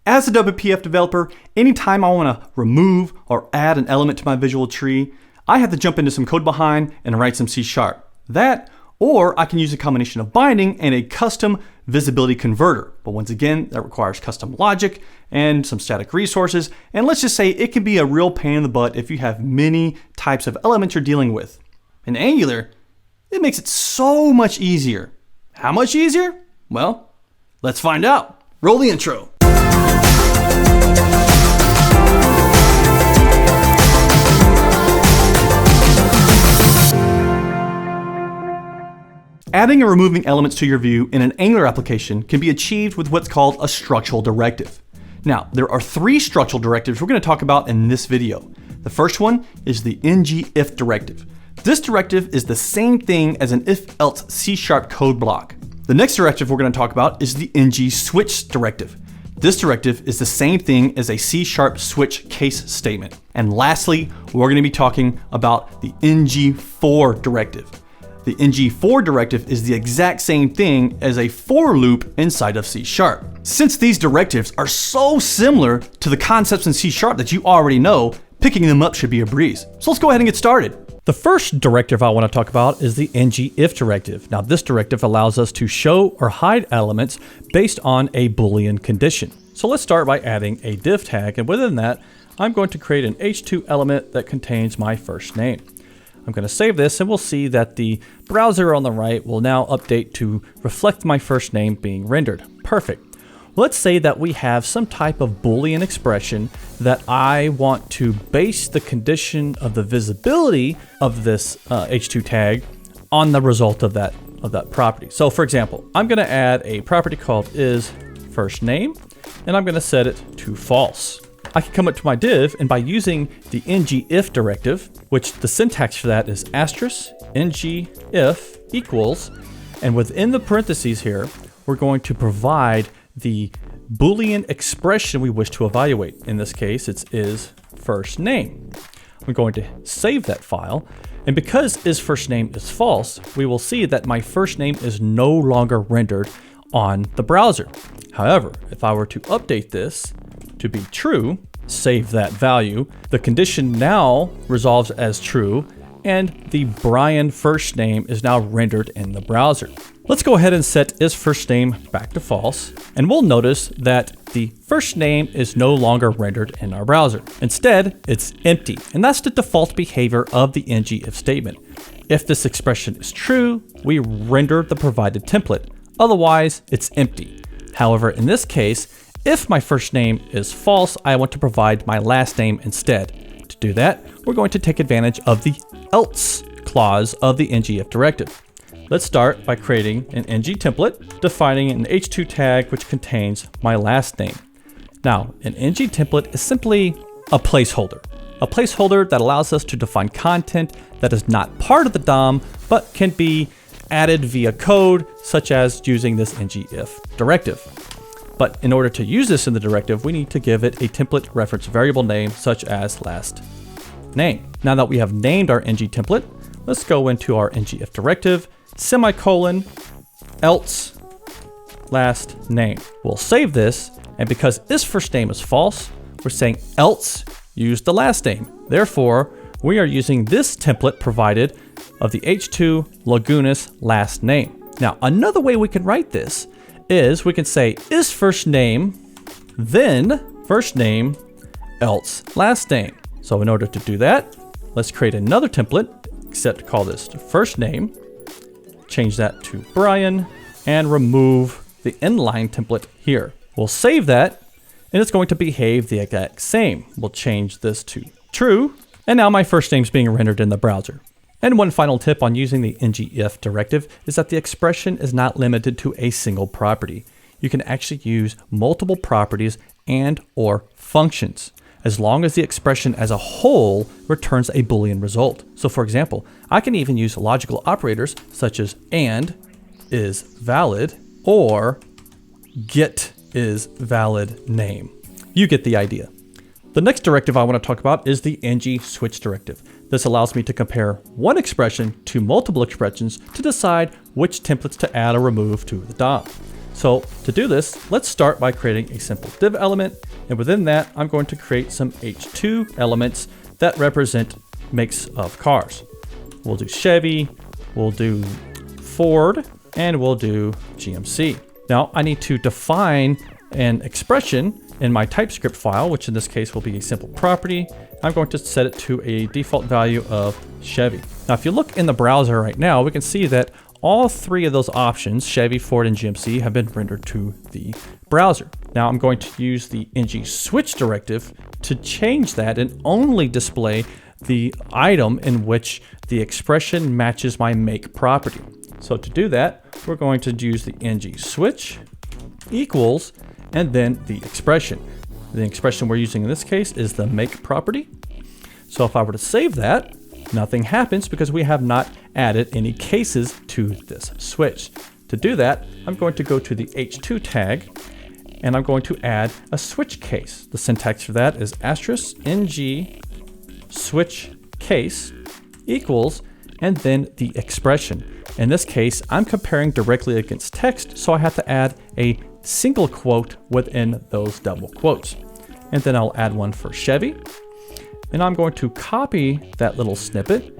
As a WPF developer, anytime I want to remove or add an element to my visual tree, I have to jump into some code behind and write some C#. That, or I can use a combination of binding and a custom visibility converter. But once again, that requires custom logic and some static resources. And let's just say it can be a real pain in the butt if you have many types of elements you're dealing with. In Angular, it makes it so much easier. How much easier? Well, let's find out. Roll the intro. Adding or removing elements to your view in an Angular application can be achieved with what's called a structural directive. Now, there are 3 structural directives we're going to talk about in this video. The first one is the ngIf directive. This directive is the same thing as an if-else C# code block. The next directive we're going to talk about is the ngSwitch directive. This directive is the same thing as a C# switch case statement. And lastly, we're going to be talking about the ngFor directive. The ngFor directive is the exact same thing as a for loop inside of C#. Since these directives are so similar to the concepts in C# that you already know, picking them up should be a breeze. So let's go ahead and get started. The first directive I want to talk about is the ngIf directive. Now this directive allows us to show or hide elements based on a Boolean condition. So let's start by adding a div tag, and within that, I'm going to create an h2 element that contains my first name. I'm going to save this, and we'll see that the browser on the right will now update to reflect my first name being rendered. Perfect. Let's say that we have some type of Boolean expression that I want to base the condition of the visibility of this h2 tag on the result of that property. So for example, I'm going to add a property called isFirstName, and I'm going to set it to false. I can come up to my div, and by using the ngIf directive, which the syntax for that is asterisk ngIf equals, and within the parentheses here, we're going to provide the Boolean expression we wish to evaluate. In this case, it's isFirstName. I'm going to save that file, and because isFirstName is false, we will see that my first name is no longer rendered on the browser. However, if I were to update this to be true, save that value, the condition now resolves as true, and the Brian first name is now rendered in the browser. Let's go ahead and set isFirstName back to false, and we'll notice that the first name is no longer rendered in our browser. Instead, it's empty, and that's the default behavior of the ngIf statement. If this expression is true, we render the provided template. Otherwise, it's empty. However, in this case, if my first name is false, I want to provide my last name instead. To do that, we're going to take advantage of the else clause of the ngIf directive. Let's start by creating an ng template, defining an h2 tag which contains my last name. Now, an ng template is simply a placeholder that allows us to define content that is not part of the DOM, but can be added via code, such as using this ngIf directive. But in order to use this in the directive, we need to give it a template reference variable name, such as last name. Now that we have named our ng template, let's go into our ngIf directive, semicolon, else, last name. We'll save this, and because isFirstName is false, we're saying else use the last name. Therefore, we are using this template provided of the h2 Lagunas last name. Now, another way we can write this is we can say isFirstName, then first name, else last name. So in order to do that, let's create another template, except call this first name, change that to Brian, and remove the inline template here. We'll save that, and it's going to behave the exact same. We'll change this to true, and now my first name's being rendered in the browser. And one final tip on using the ngIf directive is that the expression is not limited to a single property. You can actually use multiple properties and or functions, as long as the expression as a whole returns a Boolean result. So for example, I can even use logical operators such as and is valid or get is valid name. You get the idea. The next directive I want to talk about is the ngSwitch directive. This allows me to compare one expression to multiple expressions to decide which templates to add or remove to the DOM. So to do this, let's start by creating a simple div element. And within that, I'm going to create some H2 elements that represent makes of cars. We'll do Chevy, we'll do Ford, and we'll do GMC. Now I need to define an expression in my TypeScript file, which in this case will be a simple property. I'm going to set it to a default value of Chevy. Now, if you look in the browser right now, we can see that all three of those options, Chevy, Ford, and GMC, have been rendered to the browser. Now I'm going to use the ngSwitch directive to change that and only display the item in which the expression matches my make property. So to do that, we're going to use the ngSwitch equals and then the expression. The expression we're using in this case is the make property. So if I were to save that, nothing happens because we have not added any cases to this switch. To do that, I'm going to go to the H2 tag and I'm going to add a switch case. The syntax for that is asterisk ng switch case equals and then the expression. In this case, I'm comparing directly against text, so I have to add a single quote within those double quotes. And then I'll add one for Chevy. And I'm going to copy that little snippet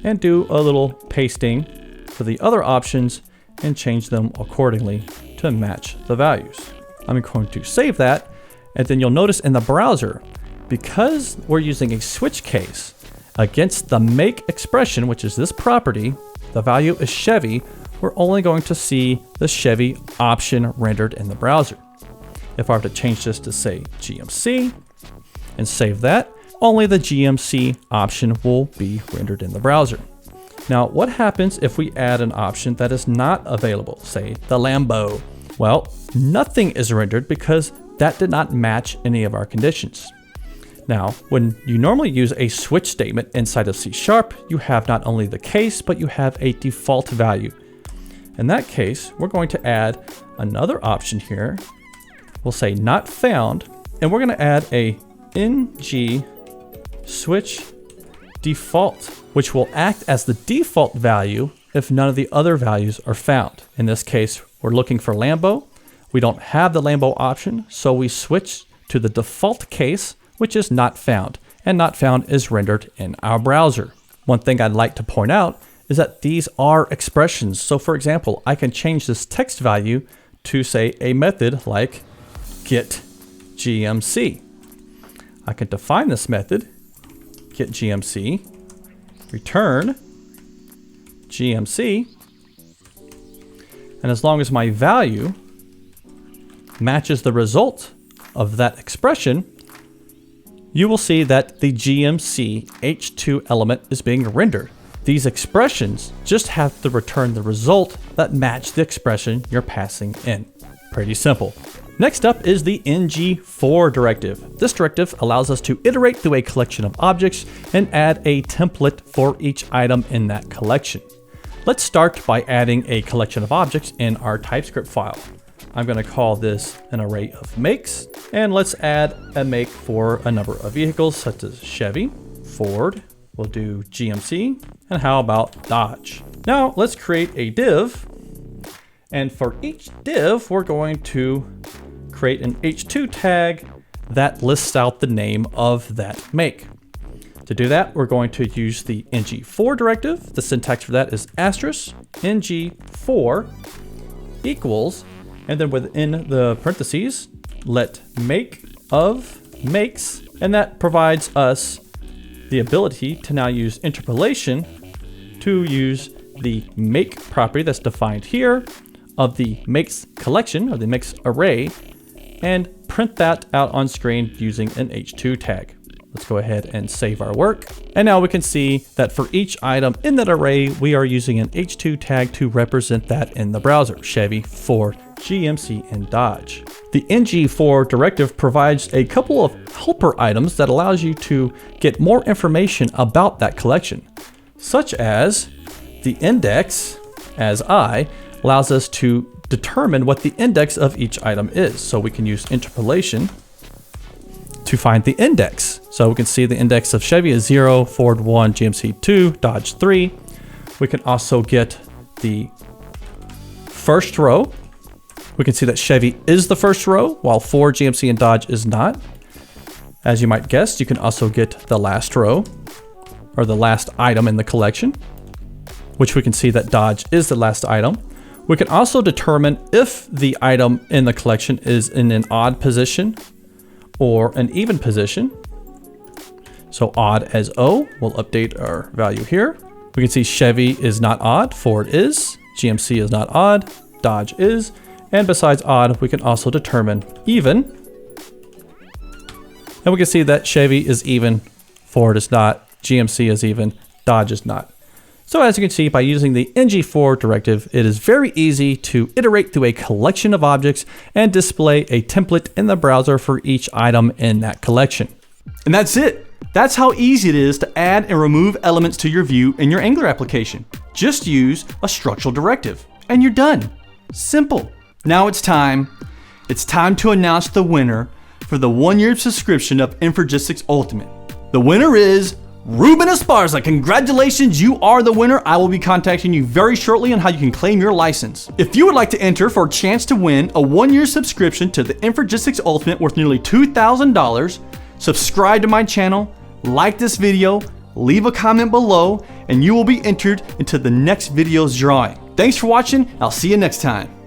and do a little pasting for the other options and change them accordingly to match the values. I'm going to save that. And then you'll notice in the browser, because we're using a switch case against the make expression, which is this property, the value is Chevy, we're only going to see the Chevy option rendered in the browser. If I were to change this to say GMC and save that, only the GMC option will be rendered in the browser. Now, what happens if we add an option that is not available, say the Lambo? Well, nothing is rendered because that did not match any of our conditions. Now, when you normally use a switch statement inside of C#, you have not only the case, but you have a default value. In that case, we're going to add another option here. We'll say not found, and we're going to add a ngSwitch default, which will act as the default value if none of the other values are found. In this case, we're looking for Lambo. We don't have the Lambo option, so we switch to the default case, which is not found, and not found is rendered in our browser. One thing I'd like to point out is that these are expressions. So for example, I can change this text value to say a method like getGMC. I can define this method, getGMC, return GMC, and as long as my value matches the result of that expression, you will see that the GMC H2 element is being rendered. These expressions just have to return the result that match the expression you're passing in. Pretty simple. Next up is the ngFor directive. This directive allows us to iterate through a collection of objects and add a template for each item in that collection. Let's start by adding a collection of objects in our TypeScript file. I'm going to call this an array of makes, and let's add a make for a number of vehicles such as Chevy, Ford, we'll do GMC, and how about Dodge. Now let's create a div, and for each div we're going to create an H2 tag that lists out the name of that make. To do that, we're going to use the ngFor directive. The syntax for that is asterisk ngFor equals, and then within the parentheses, let make of makes, and that provides us the ability to now use interpolation to use the make property that's defined here of the makes collection, or the makes array, and print that out on screen using an H2 tag. Let's go ahead and save our work. And now we can see that for each item in that array, we are using an H2 tag to represent that in the browser: Chevy, Ford, GMC, and Dodge. The ngFor directive provides a couple of helper items that allows you to get more information about that collection, such as the index as I allows us to determine what the index of each item is. So we can use interpolation to find the index. So we can see the index of Chevy is 0, Ford 1, GMC 2, Dodge 3. We can also get the first row We can see that Chevy is the first row, while Ford, GMC, and Dodge is not. As you might guess, you can also get the last row, or the last item in the collection, which we can see that Dodge is the last item. We can also determine if the item in the collection is in an odd position or an even position. So odd as O, we'll update our value here. We can see Chevy is not odd, Ford is, GMC is not odd, Dodge is, and besides odd, we can also determine even. And we can see that Chevy is even, Ford is not, GMC is even, Dodge is not. So as you can see, by using the ngFor directive, it is very easy to iterate through a collection of objects and display a template in the browser for each item in that collection. And that's it. That's how easy it is to add and remove elements to your view in your Angular application. Just use a structural directive and you're done. Simple. Now it's time. It's time to announce the winner for the 1-year subscription of Infragistics Ultimate. The winner is Ruben Esparza. Congratulations, you are the winner. I will be contacting you very shortly on how you can claim your license. If you would like to enter for a chance to win a 1-year subscription to the Infragistics Ultimate worth nearly $2,000, subscribe to my channel, like this video, leave a comment below, and you will be entered into the next video's drawing. Thanks for watching. I'll see you next time.